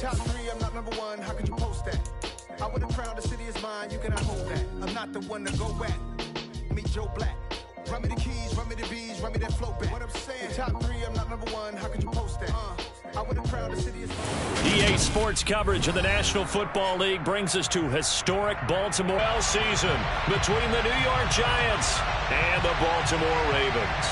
Top three, I'm not number one. How could you post that? I would have crowned the city is mine. You cannot hold that. I'm not the one to go at. Meet Joe Black. Run me the keys, run me the bees, run me that flow back. What I'm saying, top three, I'm not number one. How could you post that? I would have crowned the city is EA Sports coverage of the National Football League brings us to historic Baltimore season between the New York Giants and the Baltimore Ravens.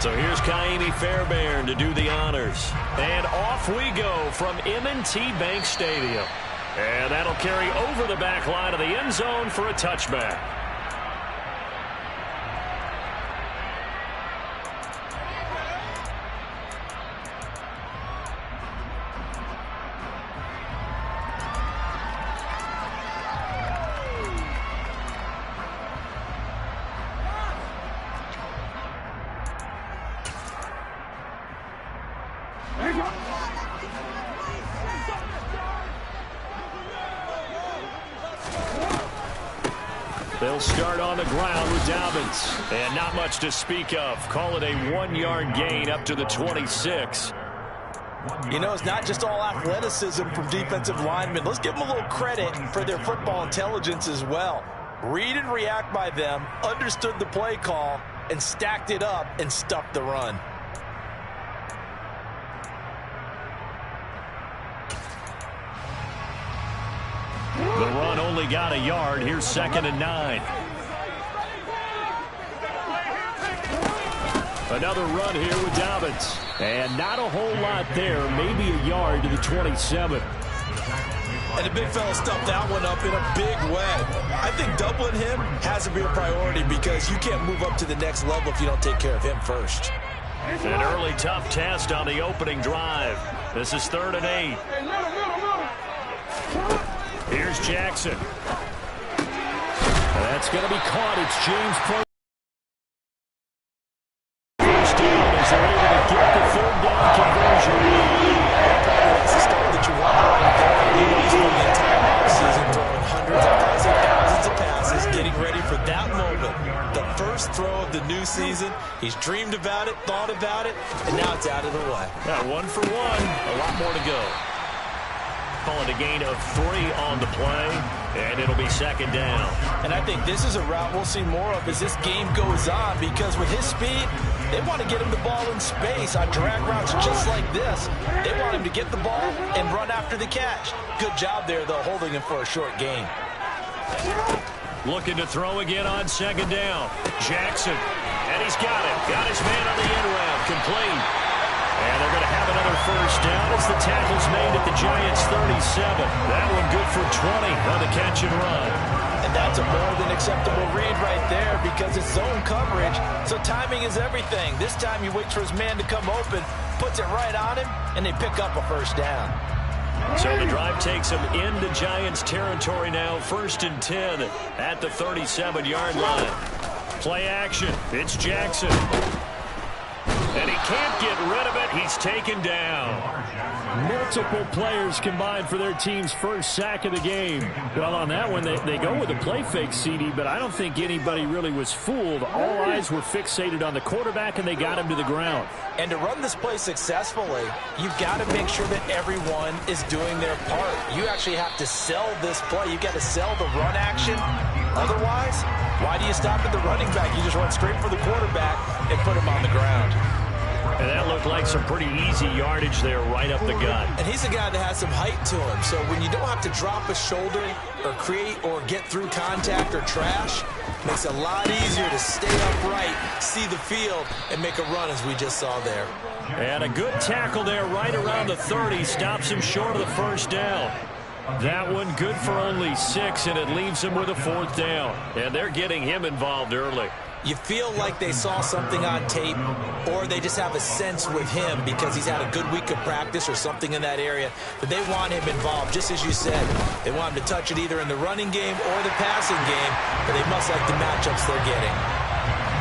So here's Kaimi Fairbairn to do the honors. And off we go from M&T Bank Stadium. And that'll carry over the back line of the end zone for a touchback. They'll start on the ground with Dobbins. And not much to speak of. Call it a 1-yard gain up to the 26. You know, it's not just all athleticism from defensive linemen. Let's give them a little credit for their football intelligence as well. Read and react by them, understood the play call, and stacked it up and stuffed the run. The run only got a yard. Here's 2nd and 9. Another run here with Dobbins. And not a whole lot there. Maybe a yard to the 27. And the big fella stuffed that one up in a big way. I think doubling him has to be a priority because you can't move up to the next level if you don't take care of him first. An early tough test on the opening drive. This is 3rd and 8. Here's Jackson. That's going to be caught. It's James Pro. First down as they're able to get the 3rd down conversion. That's the start that you want right there. He's going the entire offseason throwing hundreds of thousands of passes, getting ready for that moment. The first throw of the new season. He's dreamed about it, thought about it, and now it's out of the way. Yeah, 1 for 1. A lot more to go. Call it a gain of 3 on the play, and it'll be 2nd down. And I think this is a route we'll see more of as this game goes on because with his speed, they want to get him the ball in space on drag routes just like this. They want him to get the ball and run after the catch. Good job there, though, holding him for a short gain. Looking to throw again on 2nd down. Jackson, and he's got it. Got his man on the end route, complete. And they're going to have another 1st down as the tackle's made at the Giants' 37. That one good for 20 on the catch and run. And that's a more than acceptable read right there because it's zone coverage, so timing is everything. This time he waits for his man to come open, puts it right on him, and they pick up a 1st down. So the drive takes him into Giants territory now, 1st and 10 at the 37-yard line. Play action. It's Jackson. And he can't get rid of it. He's taken down. Multiple players combined for their team's 1st sack of the game. Well, on that one, they go with a play fake, CD, but I don't think anybody really was fooled. All eyes were fixated on the quarterback, and they got him to the ground. And to run this play successfully, you've got to make sure that everyone is doing their part. You actually have to sell this play. You've got to sell the run action. Otherwise, why do you stop at the running back? You just run straight for the quarterback and put him on the ground. And that looked like some pretty easy yardage there right up the gut. And he's a guy that has some height to him. So when you don't have to drop a shoulder or create or get through contact or trash, makes it a lot easier to stay upright, see the field, and make a run as we just saw there. And a good tackle there right around the 30. Stops him short of the 1st down. That one good for only 6, and it leaves him with a 4th down. And they're getting him involved early. You feel like they saw something on tape, or they just have a sense with him because he's had a good week of practice or something in that area, that they want him involved, just as you said. They want him to touch it either in the running game or the passing game, but they must like the matchups they're getting.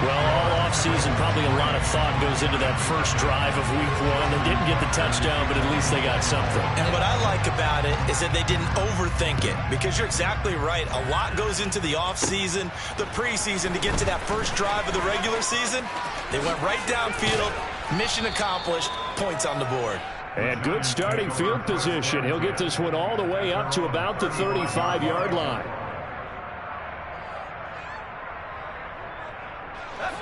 Well, all offseason, probably a lot of thought goes into that first drive of week 1. They didn't get the touchdown, but at least they got something. And what I like about it is that they didn't overthink it, because you're exactly right. A lot goes into the offseason, the preseason, to get to that first drive of the regular season. They went right downfield, mission accomplished, points on the board. And good starting field position. He'll get this one all the way up to about the 35-yard line.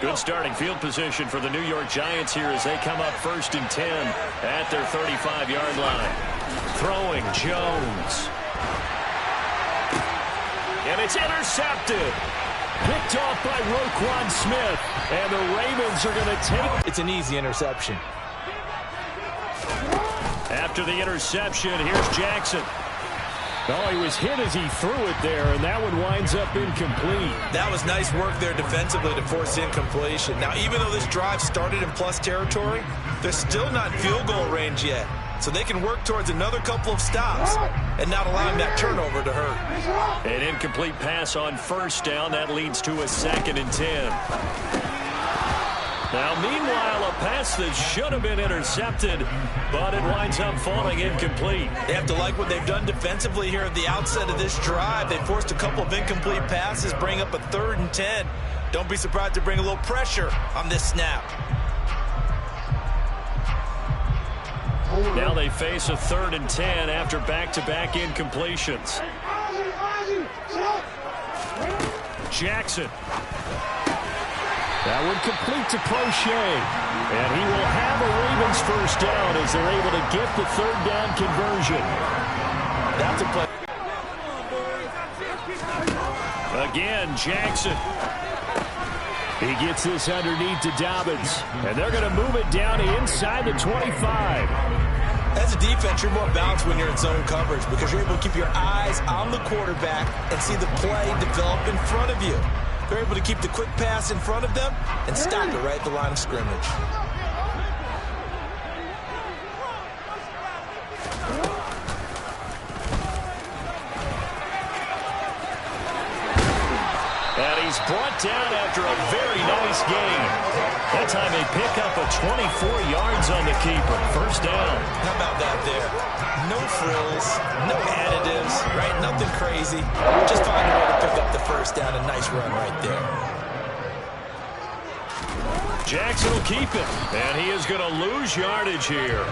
Good starting field position for the New York Giants here as they come up 1st and 10 at their 35-yard line. Throwing Jones. And it's intercepted. Picked off by Roquan Smith. And the Ravens are going to take. It's an easy interception. After the interception, here's Jackson. Oh, he was hit as he threw it there, and that one winds up incomplete. That was nice work there defensively to force incompletion. Now, even though this drive started in plus territory, they're still not in field goal range yet. So they can work towards another couple of stops and not allowing that turnover to hurt. An incomplete pass on 1st down. That leads to a 2nd and 10. Now, meanwhile, a pass that should have been intercepted, but it winds up falling incomplete. They have to like what they've done defensively here at the outset of this drive. They forced a couple of incomplete passes, bring up a 3rd and 10. Don't be surprised to bring a little pressure on this snap. Now they face a 3rd and 10 after back-to-back incompletions. Jackson. That one complete to Crochet. And he will have a Ravens 1st down as they're able to get the 3rd down conversion. That's a play. Again, Jackson. He gets this underneath to Dobbins. And they're going to move it down inside the 25. As a defense, you're more balanced when you're in zone coverage because you're able to keep your eyes on the quarterback and see the play develop in front of you. They're able to keep the quick pass in front of them and stop it right at the line of scrimmage. And he's brought down after a very nice game. That time they pick up a 24 yards on the keeper. 1st down. How about that there? No frills, no additives, right? Nothing crazy. Just find a way to pick up the 1st down. A nice run right there. Jackson will keep it, and he is going to lose yardage here.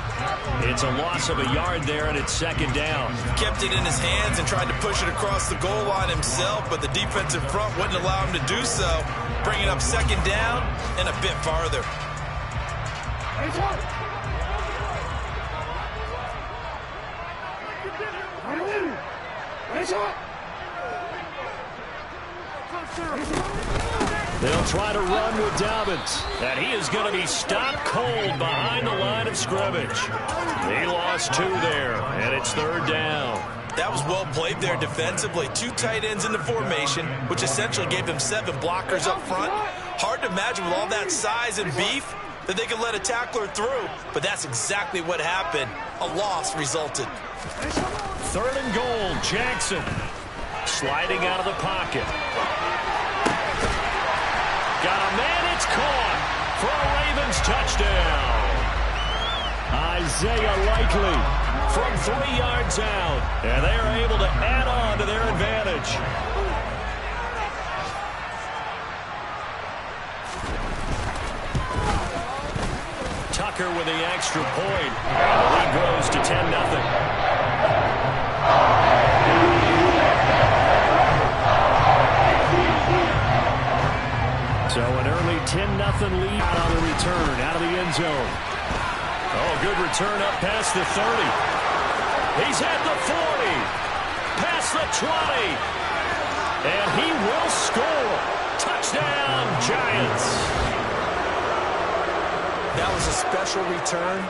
It's a loss of a yard there, and it's 2nd down. Kept it in his hands and tried to push it across the goal line himself, but the defensive front wouldn't allow him to do so. Bringing up 2nd down and a bit farther. They'll try to run with Dobbins. And he is going to be stopped cold behind the line of scrimmage. He lost 2 there, and it's 3rd down. That was well played there defensively. 2 tight ends in the formation, which essentially gave them 7 blockers up front. Hard to imagine with all that size and beef that they could let a tackler through, but that's exactly what happened. A loss resulted. 3rd and goal, Jackson. Sliding out of the pocket. Got a man, it's caught for a Ravens touchdown. Isaiah Likely from 3 yards out, and they are able to add on to their advantage. Tucker with the extra point, and the lead grows to 10-0. So an early 10-0 lead out on the return, out of the end zone. Oh, good return up past the 30. He's at the 40, past the 20, and he will score. Touchdown, Giants. That was a special return,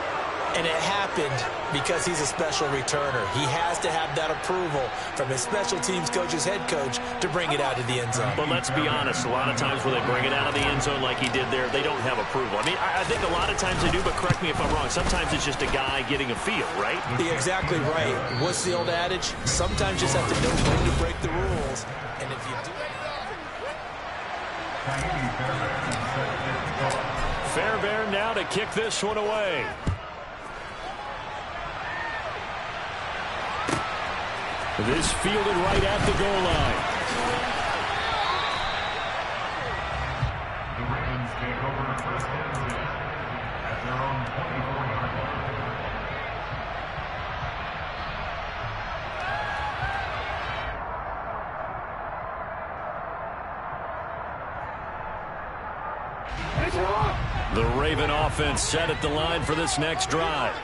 and it happened because he's a special returner. He has to have that approval from his special teams coach's head coach to bring it out of the end zone. But let's be honest, a lot of times when they bring it out of the end zone like he did there, they don't have approval. I mean, I think a lot of times they do, but correct me if I'm wrong. Sometimes it's just a guy getting a feel, right? You're exactly right. What's the old adage? Sometimes you just have to know when to break the rules. And if you do... Fairbairn now to kick this one away. This fielded right at the goal line. The Ravens take over first and 10 at their own 24-yard line. The Raven offense set at the line for this next drive.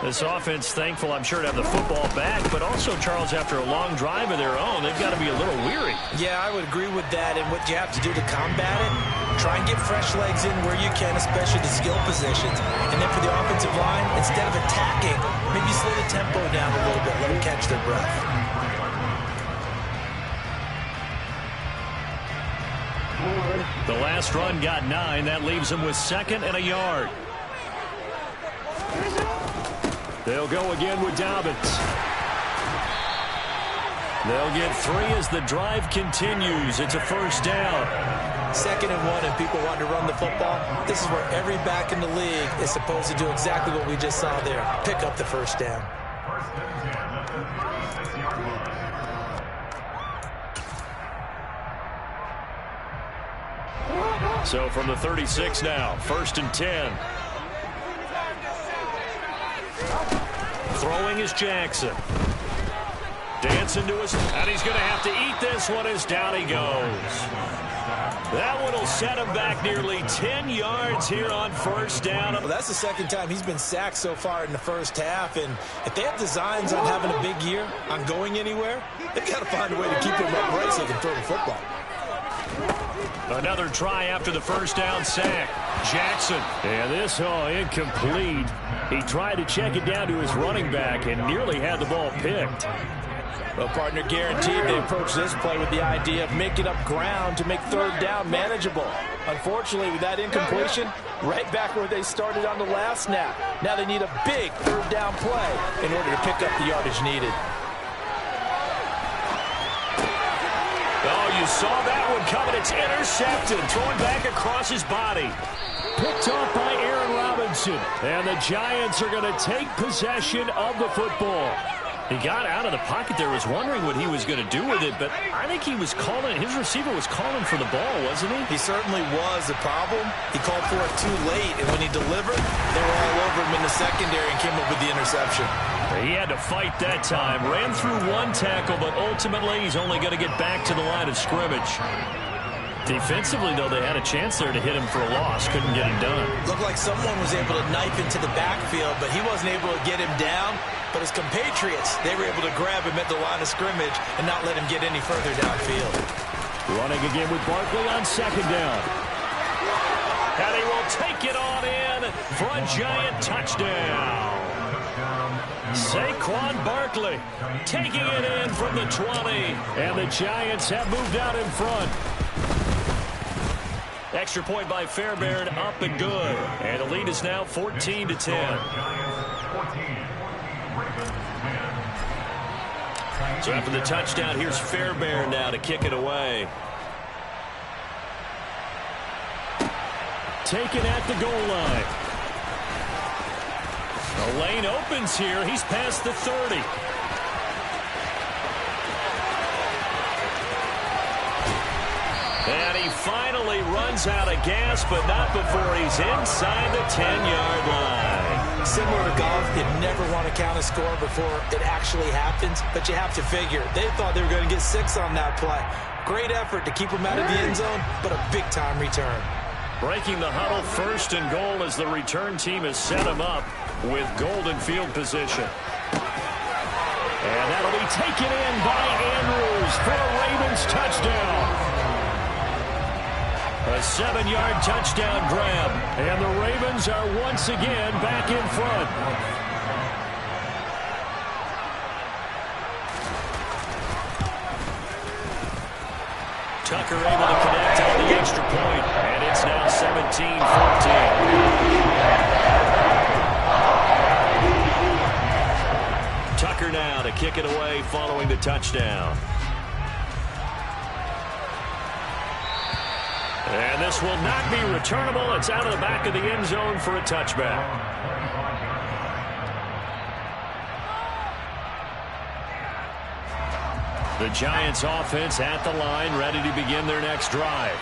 This offense thankful, I'm sure, to have the football back, but also, Charles, after a long drive of their own, they've got to be a little weary. Yeah, I would agree with that, and what you have to do to combat it, try and get fresh legs in where you can, especially the skill positions. And then for the offensive line, instead of attacking, maybe slow the tempo down a little bit, let them catch their breath. The last run got 9. That leaves them with 2nd and a yard. They'll go again with Dobbins. They'll get 3 as the drive continues. It's a first down. 2nd and 1, and people want to run the football. This is where every back in the league is supposed to do exactly what we just saw there. Pick up the first down. First and 10 at the 36-yard line. So from the 36 now, 1st and 10. Throwing is Jackson. Dancing to his, and he's going to have to eat this one as down he goes. That one will set him back nearly 10 yards here on first down. Well, that's the 2nd time he's been sacked so far in the first half, and if they have designs on having a big year, on going anywhere, they've got to find a way to keep him upright so he can throw the football. Another try after the first down sack. Jackson. And this, incomplete. He tried to check it down to his running back and nearly had the ball picked. Well, partner, guaranteed they approach this play with the idea of making up ground to make 3rd down manageable. Unfortunately, with that incompletion, right back where they started on the last snap. Now they need a big 3rd down play in order to pick up the yardage needed. Oh, you saw that one coming. It's intercepted. Thrown back across his body. Picked off by Aaron Robinson. And the Giants are going to take possession of the football. He got out of the pocket there, was wondering what he was going to do with it, but I think he was calling, his receiver was calling for the ball, wasn't he? He certainly was. The problem, he called for it too late, and when he delivered, they were all over him in the secondary and came up with the interception. He had to fight that time. Ran through one tackle, but ultimately he's only going to get back to the line of scrimmage. Defensively, though, they had a chance there to hit him for a loss. Couldn't get him done. Looked like someone was able to knife into the backfield, but he wasn't able to get him down. But his compatriots, they were able to grab him at the line of scrimmage and not let him get any further downfield. Running again with Barkley on 2nd down. And he will take it on in for a Giant touchdown. Saquon Barkley taking it in from the 20. And the Giants have moved out in front. Extra point by Fairbairn, up and good. And the lead is now 14-10. So after the touchdown, here's Fairbairn now to kick it away. Taken at the goal line. The lane opens here. He's past the 30. And he finally runs out of gas, but not before he's inside the 10-yard line. Similar to golf, you never want to count a score before it actually happens, but you have to figure. They thought they were going to get 6 on that play. Great effort to keep him out of the end zone, but a big-time return. Breaking the huddle, 1st and goal as the return team has set him up with golden field position. And that'll be taken in by Andrews for a Ravens touchdown. A 7-yard touchdown grab. And the Ravens are once again back in front. Tucker able to connect on the extra point. And it's now 17-14. Tucker now to kick it away following the touchdown. And this will not be returnable. It's out of the back of the end zone for a touchback. The Giants offense at the line, ready to begin their next drive.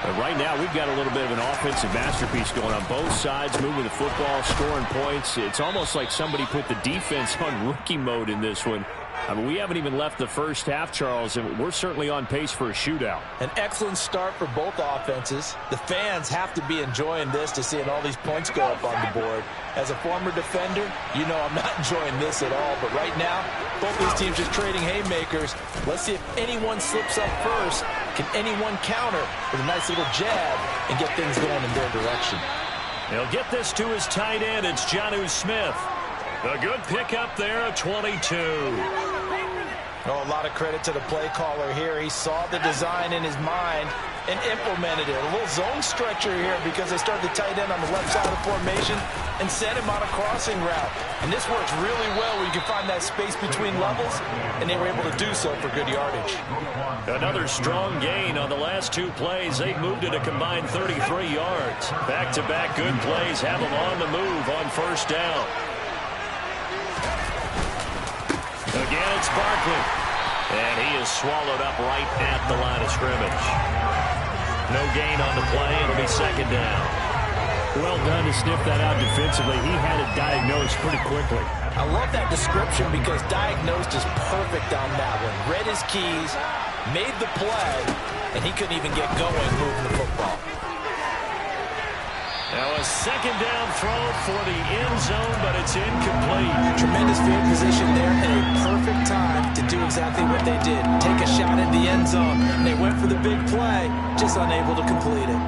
But right now, we've got a little bit of an offensive masterpiece going on both sides, moving the football, scoring points. It's almost like somebody put the defense on rookie mode in this one. I mean, we haven't even left the first half, Charles, and we're certainly on pace for a shootout. An excellent start for both offenses. The fans have to be enjoying this to seeing all these points go up on the board. As a former defender, you know I'm not enjoying this at all. But right now, both these teams just trading haymakers. Let's see if anyone slips up first. Can anyone counter with a nice little jab and get things going in their direction? He'll get this to his tight end. It's Jonnu Smith. A good pickup there at 22. Oh, a lot of credit to the play caller here. He saw the design in his mind and implemented it. A little zone stretcher here because they started the tight end on the left side of the formation and sent him on a crossing route. And this works really well where you can find that space between levels, and they were able to do so for good yardage. Another strong gain on the last two plays. They've moved it a combined 33 yards. Back-to-back good plays have them on the move on first down. Again, it's Barkley. And he is swallowed up right at the line of scrimmage. No gain on the play. It'll be second down. Well done to sniff that out defensively. He had it diagnosed pretty quickly. I love that description because diagnosed is perfect on that one. Read his keys, made the play, and he couldn't even get going moving the football. Now a second down throw for the end zone, but it's incomplete. Tremendous field position there and a perfect time to do exactly what they did. Take a shot at the end zone. And they went for the big play, just unable to complete it.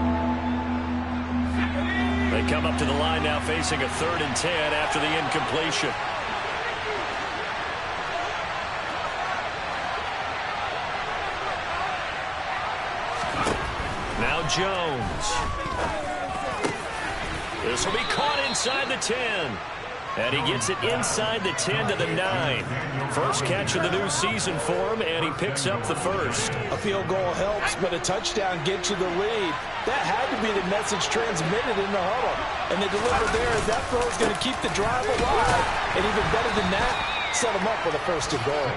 They come up to the line now facing a 3rd and 10 after the incompletion. Now Jones. This will be caught inside the 10. And he gets it inside the 10 to the 9. First catch of the new season for him, and he picks up the first. A field goal helps, but a touchdown gets you the lead. That had to be the message transmitted in the huddle. And they delivered there as that throw is going to keep the drive alive. And even better than that, set him up with a 1st and goal.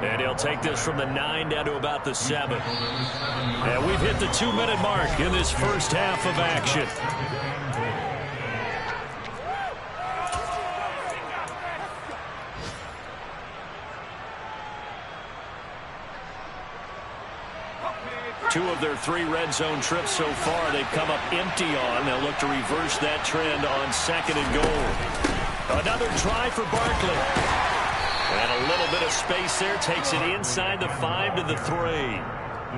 And he'll take this from the 9 down to about the 7. And we've hit the 2-minute mark in this first half of action. Two of their 3 red zone trips so far they've come up empty on. They'll look to reverse that trend on 2nd and goal. Another try for Barkley. And a little bit of space there. Takes it inside the 5 to the 3.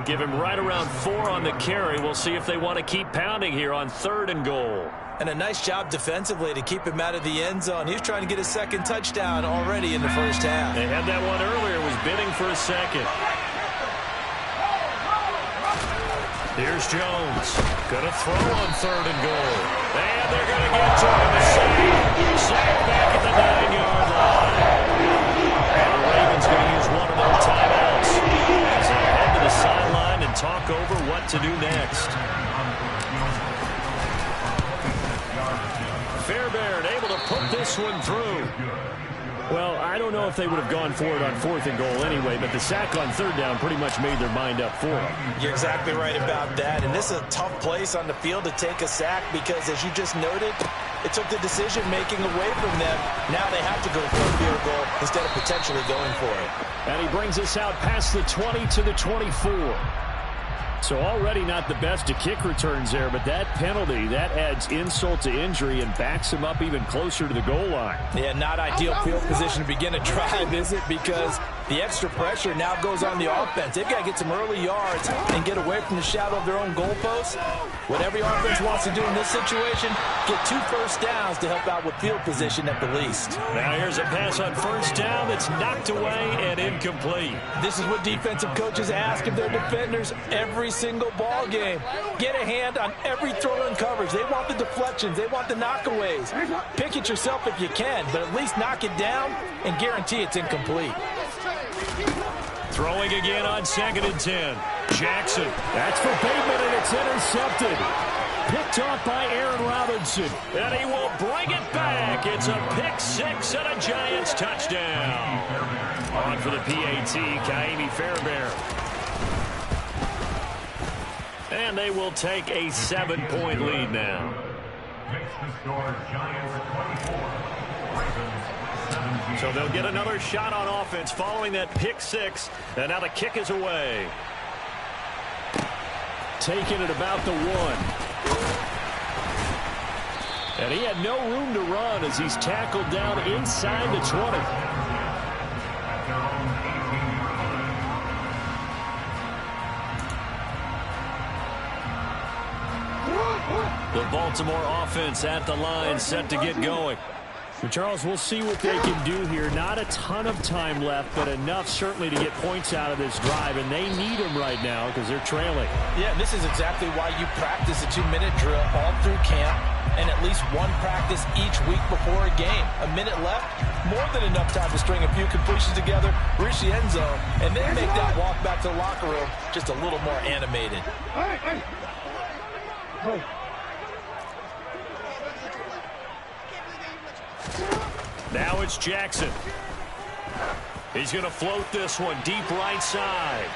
Give him right around 4 on the carry. We'll see if they want to keep pounding here on 3rd and goal. And a nice job defensively to keep him out of the end zone. He was trying to get his 2nd touchdown already in the first half. They had that one earlier. Was bidding for a 2nd. Here's Jones. Gonna throw on 3rd and goal. And they're gonna get to him. Sack back at the 9-yard line. And the Ravens gonna use one of their timeouts as they head to the sideline and talk over what to do next. Fairbairn able to put this one through. Well, I don't know if they would have gone for it on 4th and goal anyway, but the sack on 3rd down pretty much made their mind up for it. You're exactly right about that. And this is a tough place on the field to take a sack because, as you just noted, it took the decision-making away from them. Now they have to go for a field goal instead of potentially going for it. And he brings us out past the 20 to the 24. So already not the best of kick returns there, but that penalty, that adds insult to injury and backs him up even closer to the goal line. Yeah, not ideal field position to begin a drive, is it? Because the extra pressure now goes on the offense. They've got to get some early yards and get away from the shadow of their own goalposts. What every offense wants to do in this situation, get 2 first downs to help out with field position at the least. Now here's a pass on first down that's knocked away and incomplete. This is what defensive coaches ask of their defenders every single ball game. Get a hand on every throw in coverage. They want the deflections. They want the knockaways. Pick it yourself if you can, but at least knock it down and guarantee it's incomplete. Throwing again on 2nd and 10. Jackson. That's for Bateman, and it's intercepted. Picked off by Aaron Robinson. And he will bring it back. It's a pick six and a Giants touchdown. On for the PAT, Kaimi Fairbairn. And they will take a 7-point lead now. Makes the score Giants 24. So they'll get another shot on offense following that pick six. And now the kick is away. Taking it about the 1. And he had no room to run as he's tackled down inside the 20. The Baltimore offense at the line, set to get going. Well, Charles, we'll see what they can do here. Not a ton of time left, but enough certainly to get points out of this drive, and they need them right now because they're trailing. Yeah, and this is exactly why you practice a 2-minute drill all through camp and at least one practice each week before a game. A minute left, more than enough time to string a few completions together, reach the end zone, and then make that walk back to the locker room just a little more animated. Now it's Jackson. He's going to float this one deep right side.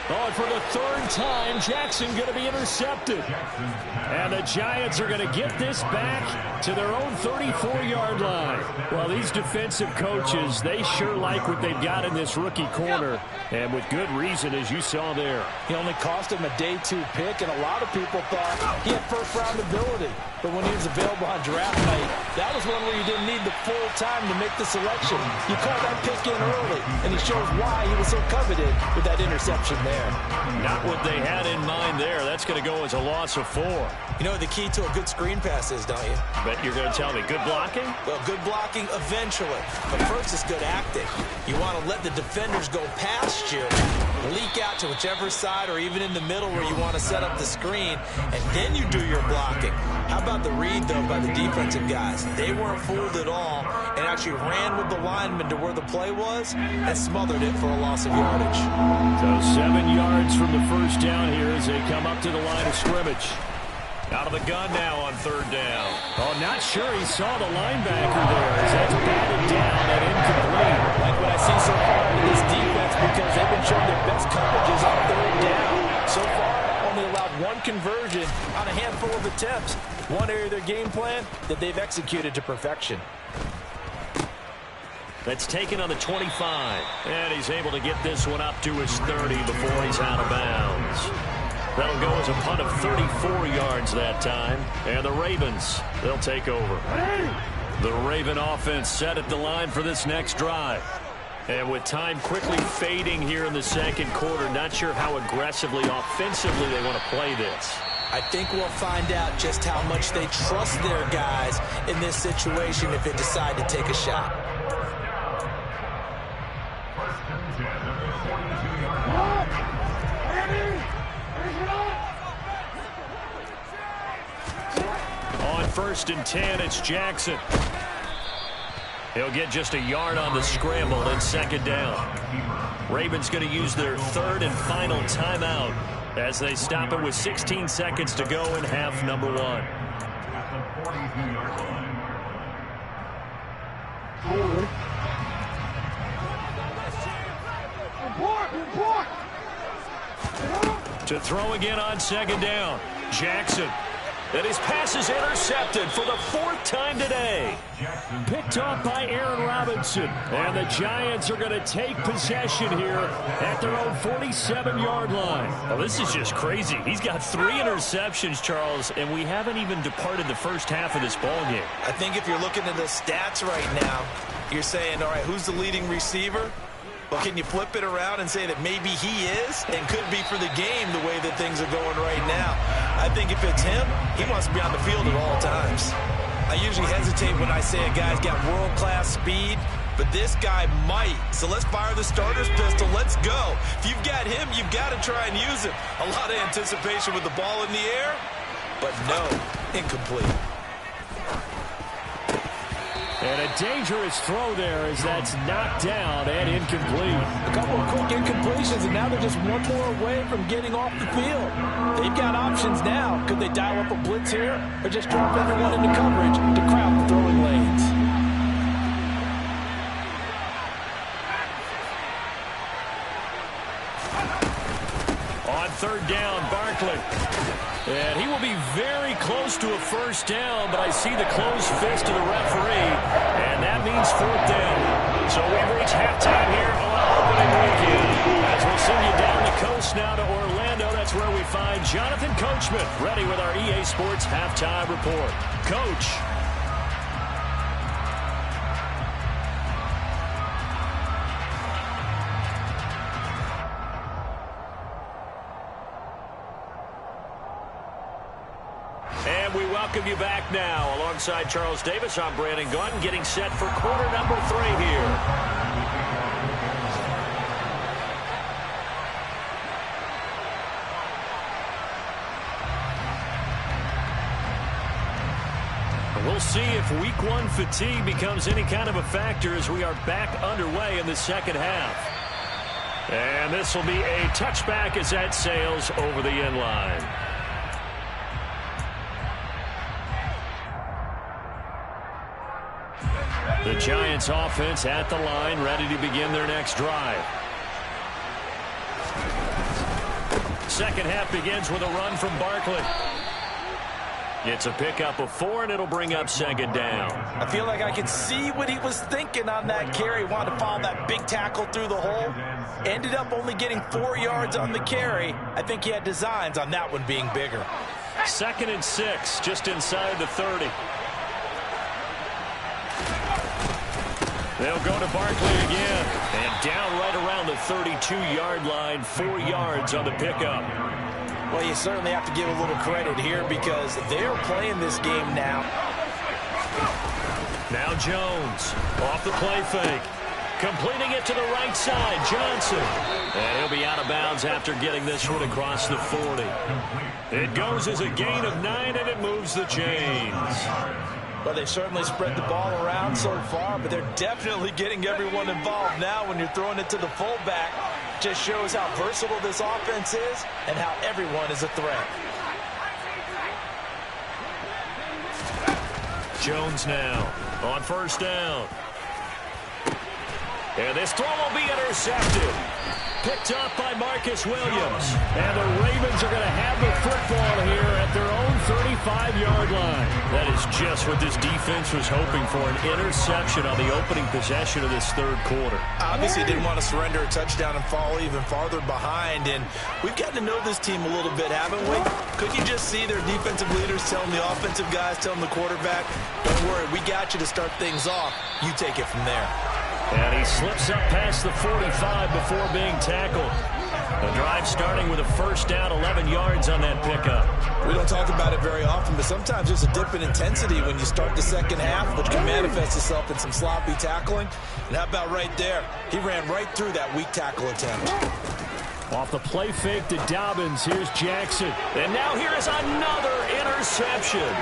Oh, and for the third time, Jackson going to be intercepted. And the Giants are going to get this back to their own 34-yard line. Well, these defensive coaches, they sure like what they've got in this rookie corner. And with good reason, as you saw there. He only cost him a day 2 pick, and a lot of people thought he had first-round ability. But when he was available on draft night, that was one where you didn't need the full time to make the selection. You called that pick in early, and he shows why he was so coveted with that interception there. Not what they had in mind there. That's going to go as a loss of 4. You know what the key to a good screen pass is, don't you? Bet you're going to tell me. Good blocking? Well, good blocking eventually. But first, it's good acting. You want to let the defenders go past you, leak out to whichever side or even in the middle where you want to set up the screen, and then you do your blocking. How about the read, though, by the defensive guys? They weren't fooled at all and actually ran with the lineman to where the play was and smothered it for a loss of yardage. So 7 yards from the first down here as they come up to the line of scrimmage. Out of the gun now on 3rd down. Oh, not sure he saw the linebacker there as that's batted down and incomplete. Like what I see so far in this defense because they've been showing their best coverages on 3rd down. So far, only allowed 1 conversion on a handful of attempts. One area of their game plan that they've executed to perfection. That's taken on the 25. And he's able to get this one up to his 30 before he's out of bounds. That'll go as a punt of 34 yards that time. And the Ravens, they'll take over. The Raven offense set at the line for this next drive. And with time quickly fading here in the second quarter, not sure how aggressively, offensively they want to play this. I think we'll find out just how much they trust their guys in this situation if they decide to take a shot. On 1st and 10, it's Jackson. He'll get just a yard on the scramble, then 2nd down. Ravens going to use their 3rd and final timeout as they stop it with 16 seconds to go in half number 1. To throw again on 2nd down. Jackson. And his pass is intercepted for the 4th time today. Picked off by Aaron Robinson. And the Giants are going to take possession here at their own 47-yard line. Well, this is just crazy. He's got 3 interceptions, Charles, and we haven't even departed the first half of this ballgame. I think if you're looking at the stats right now, you're saying, all right, who's the leading receiver? Well, can you flip it around and say that maybe he is and could be for the game the way that things are going right now? I think if it's him, he wants to be on the field at all times. I usually hesitate when I say a guy's got world-class speed, but this guy might. So let's fire the starter's pistol. Let's go. If you've got him, you've got to try and use him. A lot of anticipation with the ball in the air, but no, incomplete. And a dangerous throw there as that's knocked down and incomplete. A couple of quick incompletions, and now they're just one more away from getting off the field. They've got options now. Could they dial up a blitz here or just drop everyone into coverage to crowd the throwing lanes? On third down, Barkley. And he will be very close to a first down, but I see the closed fist of the referee, and that means fourth down. So we've reached halftime here on opening weekend. As we'll send you down the coast now to Orlando, that's where we find Jonathan Coachman, ready with our EA Sports Halftime Report. Coach. And we welcome you back now. Alongside Charles Davis, I'm Brandon Gaudin, getting set for quarter number 3 here. We'll see if week 1 fatigue becomes any kind of a factor as we are back underway in the second half. And this will be a touchback as that sails over the end line. The Giants offense at the line, ready to begin their next drive. Second half begins with a run from Barkley. It's a pickup of 4, and it'll bring up second down. I feel like I could see what he was thinking on that carry. Wanted to follow that big tackle through the hole. Ended up only getting 4 yards on the carry. I think he had designs on that one being bigger. 2nd and 6, just inside the 30. They'll go to Barkley again. And down right around the 32-yard line, 4 yards on the pickup. Well, you certainly have to give a little credit here because they're playing this game now. Now Jones off the play fake. Completing it to the right side, Johnson. And he'll be out of bounds after getting this one across the 40. It goes as a gain of 9, and it moves the chains. Well, they certainly spread the ball around so far, but they're definitely getting everyone involved now when you're throwing it to the fullback. Just shows how versatile this offense is and how everyone is a threat. Jones now on first down. And this throw will be intercepted. Picked up by Marcus Williams. And the Ravens are going to have the football here at their own 35-yard line. That is just what this defense was hoping for, an interception on the opening possession of this third quarter. Obviously didn't want to surrender a touchdown and fall even farther behind. And we've gotten to know this team a little bit, haven't we? Could you just see their defensive leaders telling the offensive guys, telling the quarterback, don't worry, we got you to start things off. You take it from there. And he slips up past the 45 before being tackled. The drive starting with a first down, 11 yards on that pickup. We don't talk about it very often, but sometimes there's a dip in intensity when you start the second half, which can manifest itself in some sloppy tackling. And how about right there? He ran right through that weak tackle attempt. Off the play fake to Dobbins, here's Jackson. And now here is another interception.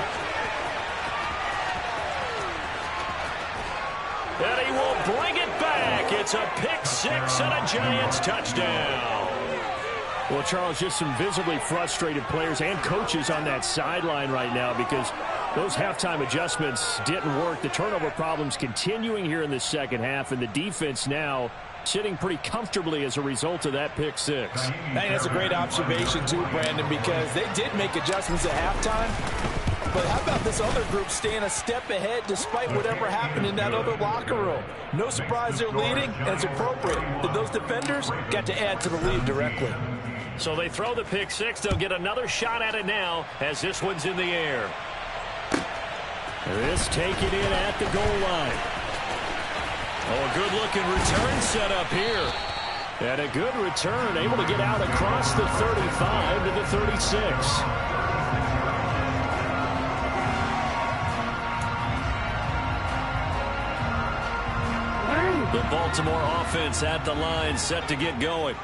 And he will bring it back. It's a pick 6 and a Giants touchdown. Well, Charles, just some visibly frustrated players and coaches on that sideline right now because those halftime adjustments didn't work. The turnover problems continuing here in the second half, and the defense now sitting pretty comfortably as a result of that pick 6. I think that's a great observation too, Brandon, because they did make adjustments at halftime. But how about this other group staying a step ahead despite whatever happened in that other locker room? No surprise they're leading, and it's appropriate that those defenders got to add to the lead directly. So they throw the pick 6. They'll get another shot at it now as this one's in the air. This taken in at the goal line. Oh, a good-looking return set up here. And a good return, able to get out across the 35 to the 36. The Baltimore offense at the line, set to get going.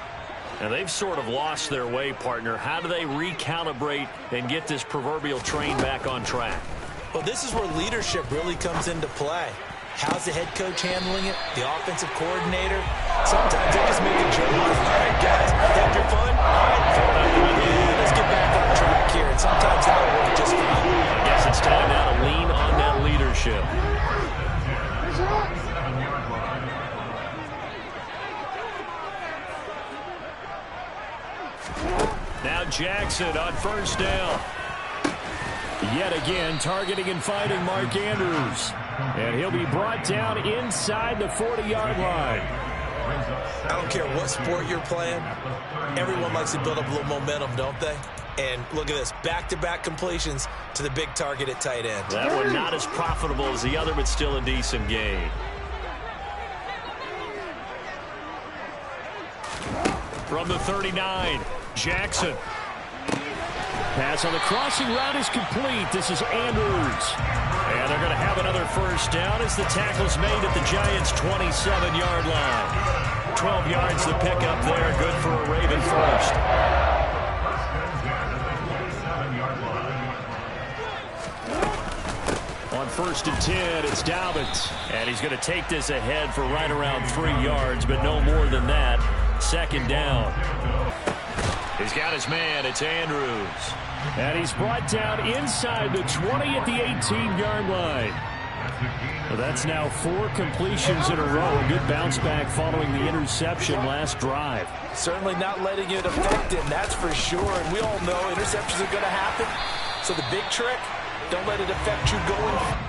And they've sort of lost their way, partner. How do they recalibrate and get this proverbial train back on track? Well, this is where leadership really comes into play. How's the head coach handling it? The offensive coordinator? Sometimes they just make a joke. All right, guys, have your fun. All right, throw it up. Yeah, let's get back on track here. And sometimes that'll work just fine. I guess it's time now to lean on that leadership. Now Jackson on first down. Yet again, targeting and fighting Mark Andrews. And he'll be brought down inside the 40-yard line. I don't care what sport you're playing. Everyone likes to build up a little momentum, don't they? And look at this, back-to-back completions to the big target at tight end. That one not as profitable as the other, but still a decent gain. From the 39, Jackson. Pass on the crossing route is complete. This is Andrews. And they're going to have another first down as the tackle's made at the Giants' 27-yard line. 12 yards to pick up there. Good for a Raven first. On first and 10, it's Dobbins. And he's going to take this ahead for right around 3 yards, but no more than that. Second down. He's got his man. It's Andrews. And he's brought down inside the 20 at the 18-yard line. Well, that's now 4 completions in a row. A good bounce back following the interception last drive. Certainly not letting it affect him, that's for sure. And we all know interceptions are going to happen. So the big trick, don't let it affect you going.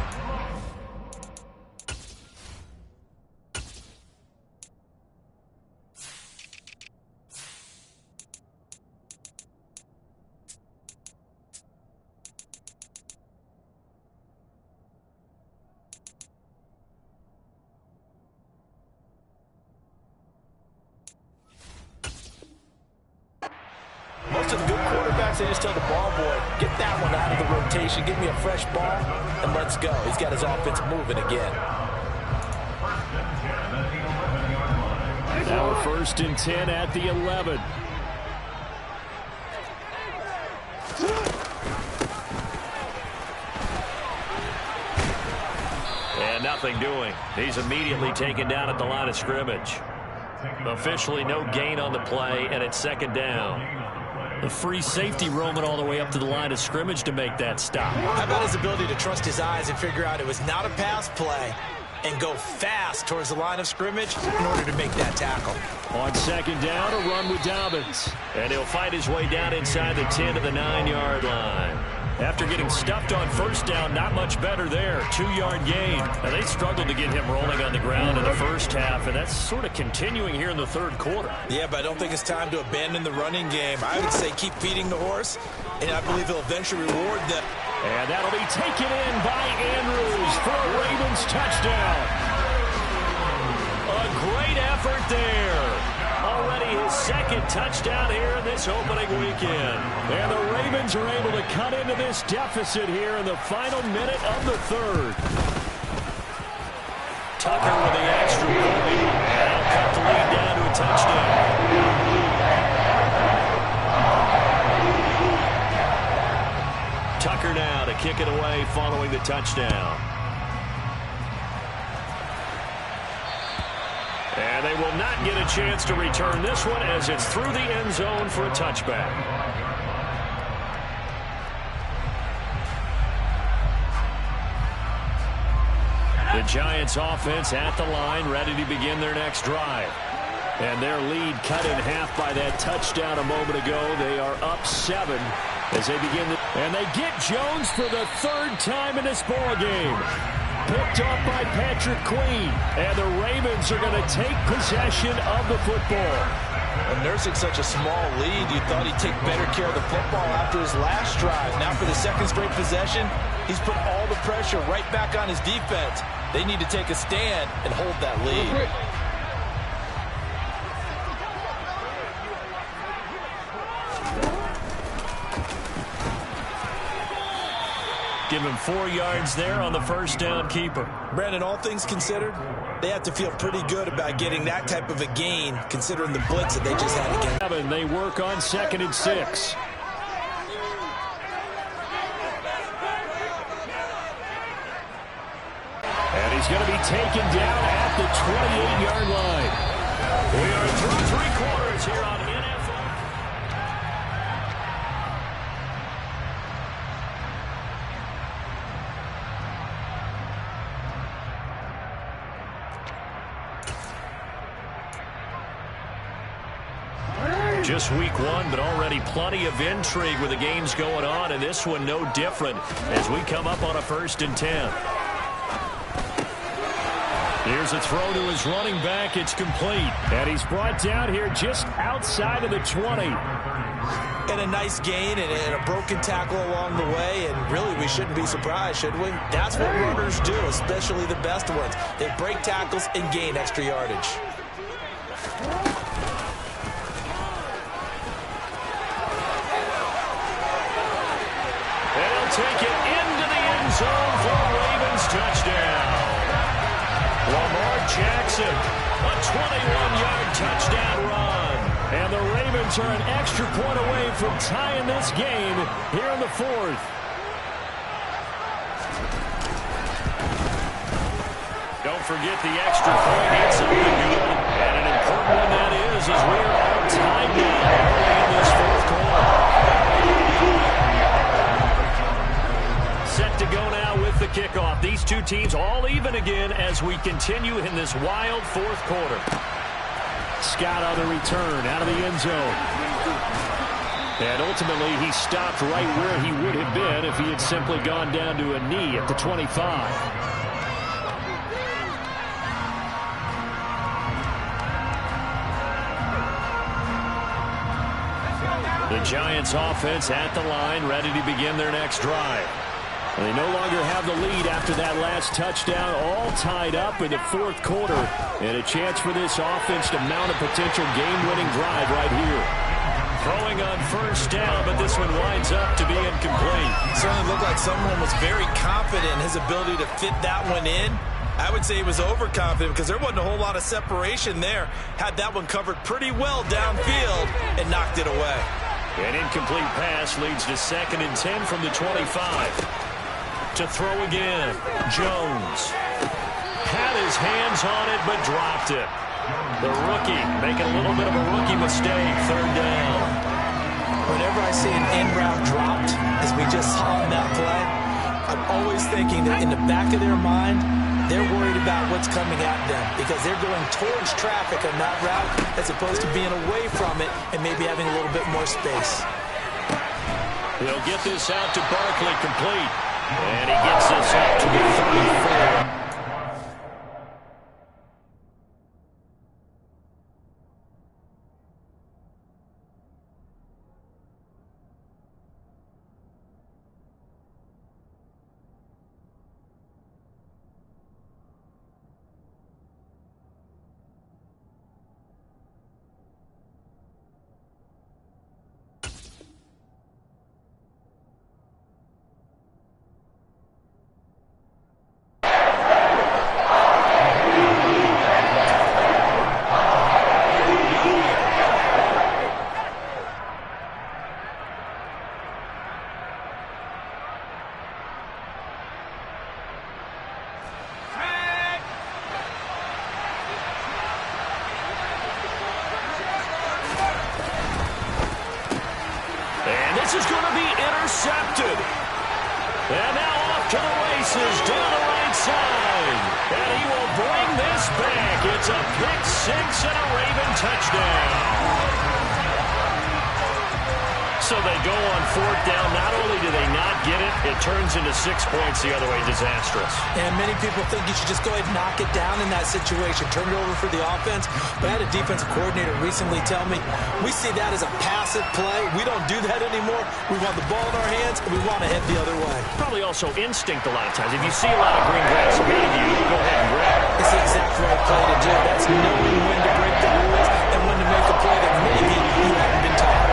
Most of the good quarterbacks, they just tell the ball boy, get that one out of the rotation, give me a fresh ball, and let's go. He's got his offense moving again. Now a first and 10 at the 11. And nothing doing. He's immediately taken down at the line of scrimmage. Officially no gain on the play, and it's second down. The free safety roaming all the way up to the line of scrimmage to make that stop. How about his ability to trust his eyes and figure out it was not a pass play and go fast towards the line of scrimmage in order to make that tackle. On second down, a run with Dobbins. And he'll fight his way down inside the 10 to the 9-yard line. After getting stuffed on first down, not much better there. 2-yard gain. Now, they struggled to get him rolling on the ground in the first half, and that's sort of continuing here in the third quarter. Yeah, but I don't think it's time to abandon the running game. I would say keep feeding the horse, and I believe he'll eventually reward them. And that'll be taken in by Andrews for a Ravens touchdown. A great effort there. Already his second touchdown here in this opening weekend. And the Ravens are able to cut into this deficit here in the final minute of the third. Tucker with the extra point. And he'll cut the lead down to a touchdown. Tucker now to kick it away following the touchdown. And they will not get a chance to return this one as it's through the end zone for a touchback. The Giants offense at the line, ready to begin their next drive. And their lead cut in half by that touchdown a moment ago. They are up 7 as they begin. And they get Jones for the 3rd time in this ball game. Picked off by Patrick Queen. And the Ravens are going to take possession of the football. And nursing such a small lead, you thought he'd take better care of the football after his last drive. Now for the second straight possession, he's put all the pressure right back on his defense. They need to take a stand and hold that lead. Give him 4 yards there on the first down keeper. Brandon, all things considered, they have to feel pretty good about getting that type of a gain, considering the blitz that they just had again. They work on 2nd and 6. And he's going to be taken down at the 28-yard line. We are through three quarters here on NFL. Just week one, but already plenty of intrigue with the games going on, and this one no different as we come up on a 1st and 10. Here's a throw to his running back. It's complete. And he's brought down here just outside of the 20. And a nice gain and a broken tackle along the way. And really, we shouldn't be surprised, should we? That's what runners do, especially the best ones. They break tackles and gain extra yardage. And he'll take it into the end zone for a Ravens touchdown. Lamar Jackson, a 21-yard touchdown run. And the Ravens are an extra point away from tying this game here in the 4th. Don't forget the extra point. It's something good. And an important one that is, as we are all tied now early in this 4th quarter. Set to go now with the kickoff. These two teams all even again as we continue in this wild 4th quarter. Scott on the return out of the end zone. And ultimately he stopped right where he would have been if he had simply gone down to a knee at the 25. The Giants offense at the line, ready to begin their next drive. They no longer have the lead after that last touchdown, all tied up in the 4th quarter. And a chance for this offense to mount a potential game-winning drive right here. Throwing on 1st down, but this one winds up to be incomplete. Certainly looked like someone was very confident in his ability to fit that one in. I would say he was overconfident because there wasn't a whole lot of separation there. Had that one covered pretty well downfield and knocked it away. An incomplete pass leads to 2nd and 10 from the 25. To throw again, Jones had his hands on it but dropped it. The rookie making a little bit of a rookie mistake, 3rd down. Whenever I see an end route dropped, as we just saw in that play, I'm always thinking that in the back of their mind, they're worried about what's coming at them because they're going towards traffic on that route as opposed to being away from it and maybe having a little bit more space. They'll get this out to Barkley, complete. And he gets this up to the 34. This is going to be intercepted. And now off to the races down the right side. And he will bring this back. It's a pick six and a Raven touchdown. So they go on 4th down. Not only do they not get it, it turns into 6 points the other way. Disastrous. And many people think you should just go ahead and knock it down in that situation. Turn it over for the offense. But I had a defensive coordinator recently tell me, we see that as a passive play. We don't do that anymore. We want the ball in our hands, and we want to head the other way. Probably also instinct a lot of times. If you see a lot of green grass ahead of you, go ahead and grab it. It's the exact right play to do. That's knowing when to break the rules and when to make a play that maybe you haven't been taught.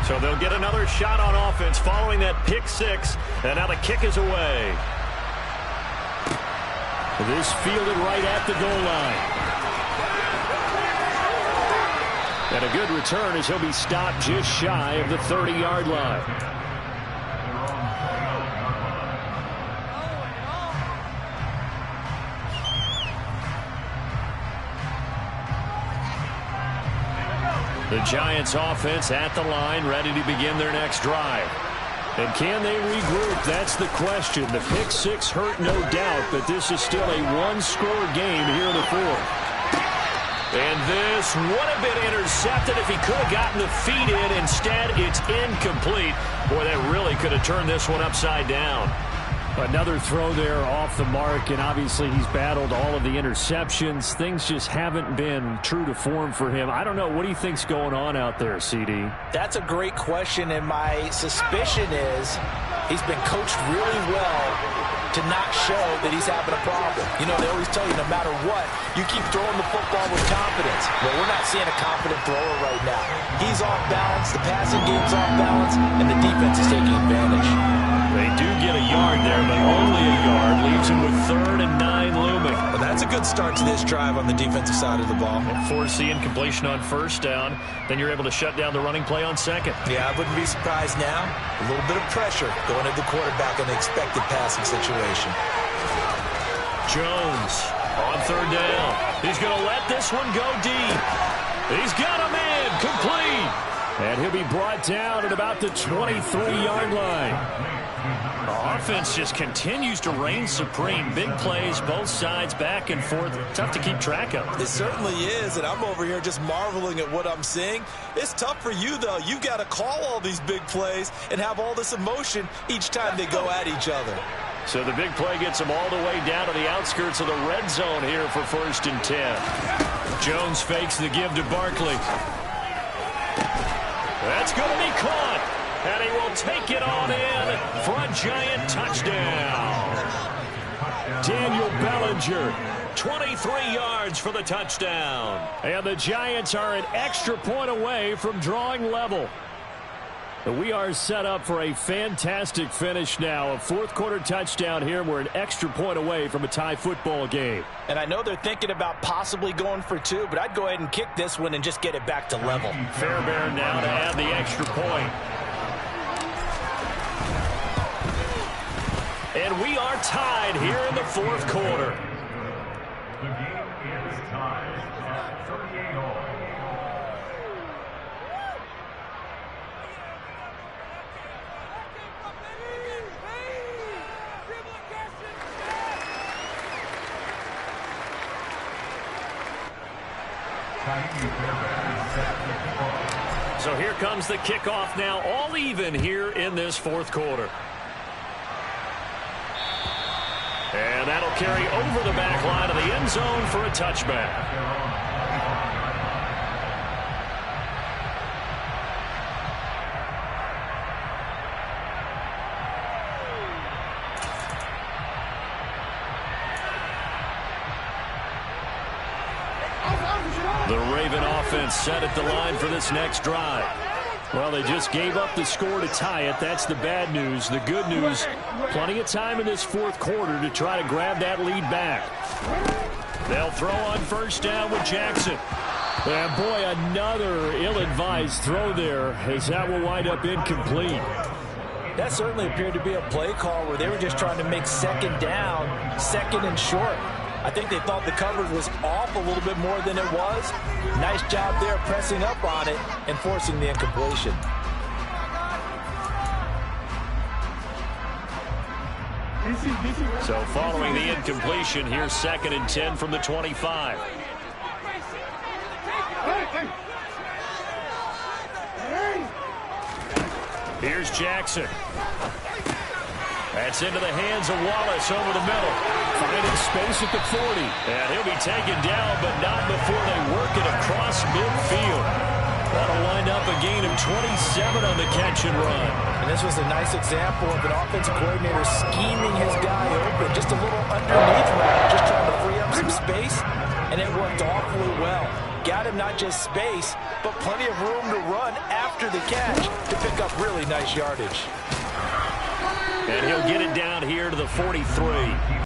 So they'll get another shot on offense following that pick six. And now the kick is away. This fielded right at the goal line. And a good return as he'll be stopped just shy of the 30-yard line. The Giants offense at the line, ready to begin their next drive. And can they regroup? That's the question. The pick six hurt, no doubt, but this is still a one-score game here in the fourth. And this would have been intercepted if he could have gotten the feet in. Instead, it's incomplete. Boy, that really could have turned this one upside down. Another throw there off the mark, and obviously he's battled all of the interceptions. Things just haven't been true to form for him. I don't know. What do you think's going on out there, CD? That's a great question, and my suspicion is he's been coached really well to not show that he's having a problem. You know, they always tell you no matter what, you keep throwing the football with confidence. Well, we're not seeing a confident thrower right now. He's off balance, the passing game's off balance, and the defense is taking advantage. They do get a yard there, but only a yard. Leaves him with 3rd and 9 looming. Well, that's a good start to this drive on the defensive side of the ball. And force the incompletion on 1st down. Then you're able to shut down the running play on 2nd. Yeah, I wouldn't be surprised now. A little bit of pressure going at the quarterback in the expected passing situation. Jones on 3rd down. He's going to let this one go deep. He's got a man complete. And he'll be brought down at about the 23-yard line. The offense just continues to reign supreme. Big plays, both sides, back and forth. Tough to keep track of. It certainly is, and I'm over here just marveling at what I'm seeing. It's tough for you, though. You've got to call all these big plays and have all this emotion each time they go at each other. So the big play gets them all the way down to the outskirts of the red zone here for 1st and 10. Jones fakes the give to Barkley. That's going to be caught. And he will take it on in for a Giant touchdown. Daniel Bellinger. 23 yards for the touchdown. And the Giants are an extra point away from drawing level. We are set up for a fantastic finish now. A 4th-quarter touchdown here. We're an extra point away from a tie football game. And I know they're thinking about possibly going for 2, but I'd go ahead and kick this one and just get it back to level. Fairbairn now to add the extra point. And we are tied here in the 4th quarter. The game is tied at 38 all. So here comes the kickoff now, all even here in this 4th quarter. And that'll carry over the back line of the end zone for a touchback. The Raven offense set at the line for this next drive. Well, they just gave up the score to tie it. That's the bad news. The good news, plenty of time in this 4th quarter to try to grab that lead back. They'll throw on 1st down with Jackson. And boy, another ill-advised throw there, as that will wind up incomplete. That certainly appeared to be a play call where they were just trying to make 2nd down, 2nd and short. I think they thought the coverage was off a little bit more than it was. Nice job there pressing up on it and forcing the incompletion. So following the incompletion, here's 2nd and 10 from the 25. Here's Jackson. That's into the hands of Wallace over the middle. Finding space at the 40. And he'll be taken down, but not before they work it across midfield. That'll wind up a gain of 27 on the catch and run. And this was a nice example of an offensive coordinator scheming his guy open. Just a little underneath route, just trying to free up some space, and it worked awfully well. Got him not just space, but plenty of room to run after the catch to pick up really nice yardage. And he'll get it down here to the 43.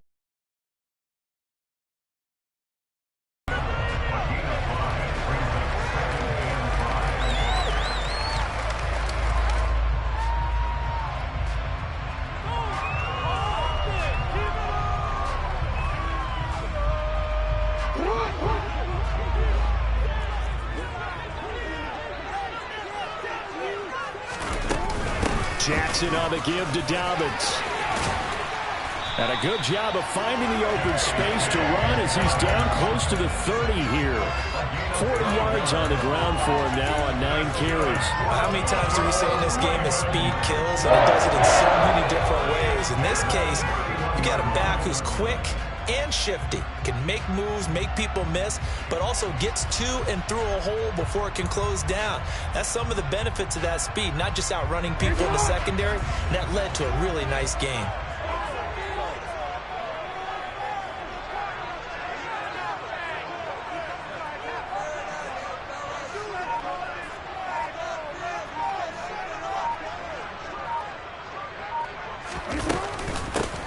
Jackson on the give to Dobbins. And a good job of finding the open space to run as he's down close to the 30 here. 40 yards on the ground for him now on 9 carries. How many times do we say in this game that speed kills, and it does it in so many different ways? In this case, you got a back who's quick and shifty, can make moves, make people miss, but also gets to and through a hole before it can close down. That's some of the benefits of that speed, not just outrunning people in the secondary, and that led to a really nice game.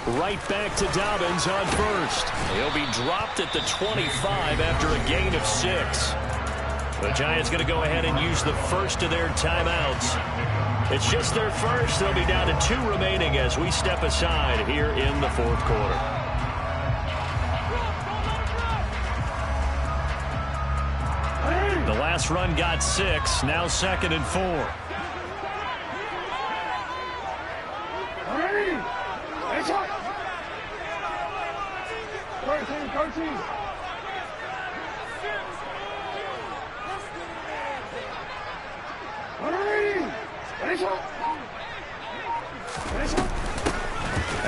Right back to Dobbins on first. He'll be dropped at the 25 after a gain of 6. The Giants going to go ahead and use the first of their timeouts. It's just their first. They'll be down to 2 remaining as we step aside here in the 4th quarter. The last run got 6. Now 2nd and 4.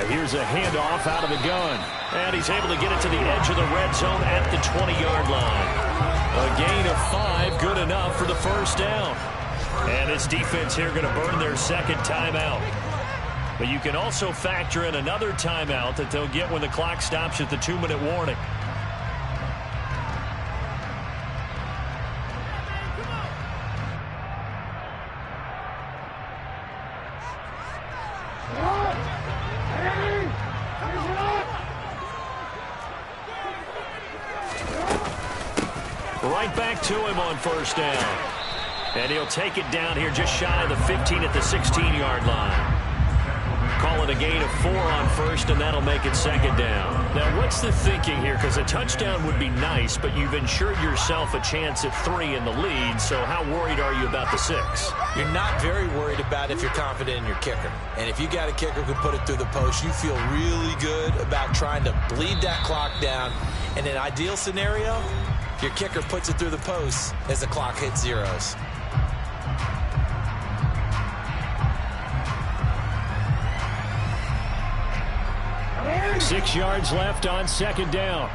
Here's a handoff out of the gun. And he's able to get it to the edge of the red zone at the 20-yard line. A gain of 5, good enough for the first down. And this defense here going to burn their 2nd timeout. But you can also factor in another timeout that they'll get when the clock stops at the 2-minute warning. Right back to him on first down. And he'll take it down here just shy of the 15 at the 16-yard line. Call it a gain of 4 on first, and that'll make it 2nd down. Now, what's the thinking here? Because a touchdown would be nice, but you've ensured yourself a chance at 3 in the lead, so how worried are you about the 6? You're not very worried about it if you're confident in your kicker. And if you got a kicker who put it through the post, you feel really good about trying to bleed that clock down. In an ideal scenario, your kicker puts it through the post as the clock hits zeros. Six yards left on 2nd down.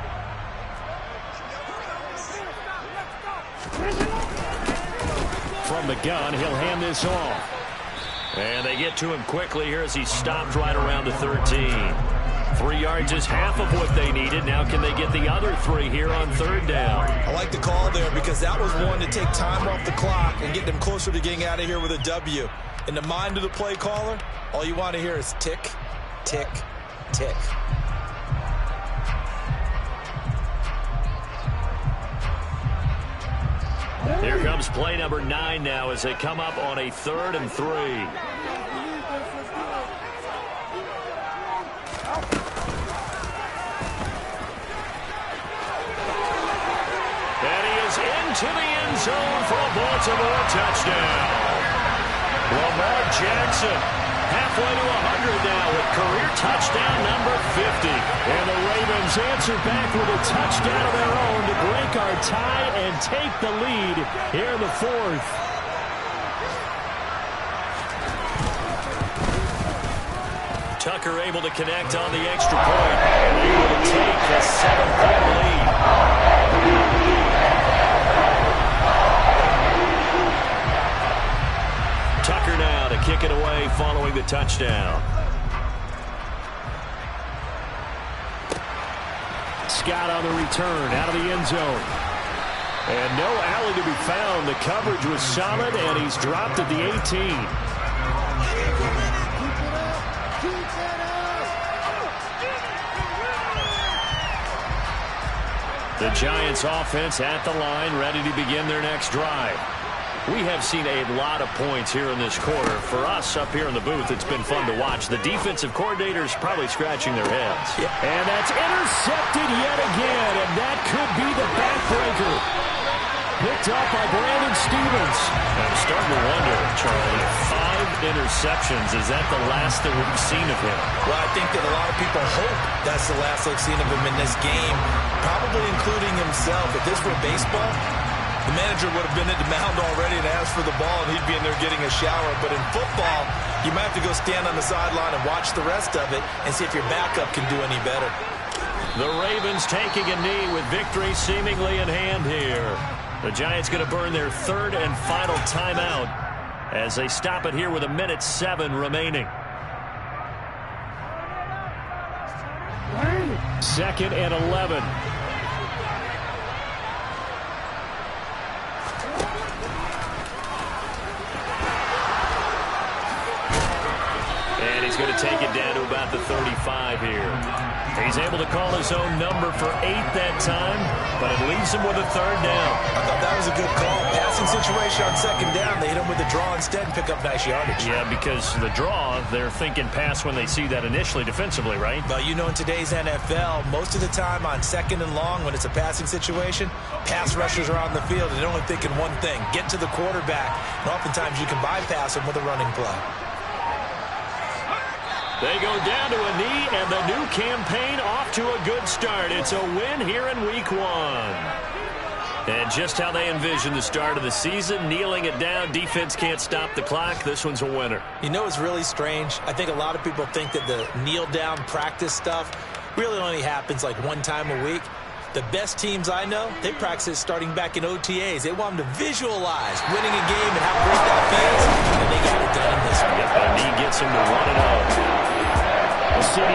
From the gun, he'll hand this off. And they get to him quickly here as he stopped right around the 13. 3 yards is half of what they needed. Now can they get the other 3 here on 3rd down? I like the call there because that was one to take time off the clock and get them closer to getting out of here with a W. In the mind of the play caller, all you want to hear is tick, tick, tick. Here comes play number 9 now as they come up on a 3rd and 3. And he is into the end zone for a Baltimore touchdown. Lamar Jackson halfway to 100 now with career touchdown number 50. And the Ravens answer back with a touchdown of their own to break our tie and take the lead here in the 4th. Tucker able to connect on the extra point and able to take a 7-point lead. Tucker now to kick it away following the touchdown. Scott on the return out of the end zone. And no alley to be found. The coverage was solid, and he's dropped at the 18. The Giants offense at the line, ready to begin their next drive. We have seen a lot of points here in this quarter. For us up here in the booth, it's been fun to watch. The defensive coordinators probably scratching their heads. Yeah. And that's intercepted yet again, and that could be the backbreaker. Picked up by Brandon Stevens. I'm starting to wonder, Charlie, 5 interceptions. Is that the last that we've seen of him? Well, I think that a lot of people hope that's the last they've seen of him in this game, probably including himself. If this were baseball, the manager would have been at the mound already and asked for the ball, and he'd be in there getting a shower. But in football, you might have to go stand on the sideline and watch the rest of it and see if your backup can do any better. The Ravens taking a knee with victory seemingly in hand here. The Giants going to burn their 3rd and final timeout as they stop it here with 1:07 remaining. 2nd and 11. And he's going to take it down to about the 35 here. He's able to call his own number for 8 that time, but it leaves him with a 3rd down. I thought that was a good call. Passing situation on 2nd down. They hit him with the draw instead and pick up nice yardage. Yeah, because the draw, they're thinking pass when they see that initially defensively, right? But you know, in today's NFL, most of the time on 2nd and long, when it's a passing situation, pass rushers are on the field and they're only thinking one thing: get to the quarterback. And oftentimes you can bypass him with a running play. They go down to a knee, and the new campaign off to a good start. It's a win here in Week 1. And just how they envision the start of the season, kneeling it down, defense can't stop the clock. This one's a winner. You know, it's really strange. I think a lot of people think that the kneel-down practice stuff really only happens like one time a week. The best teams I know, they practice it starting back in OTAs. They want them to visualize winning a game and how great that feels, and they got it done in this one. Yep, that knee gets them to 1-0.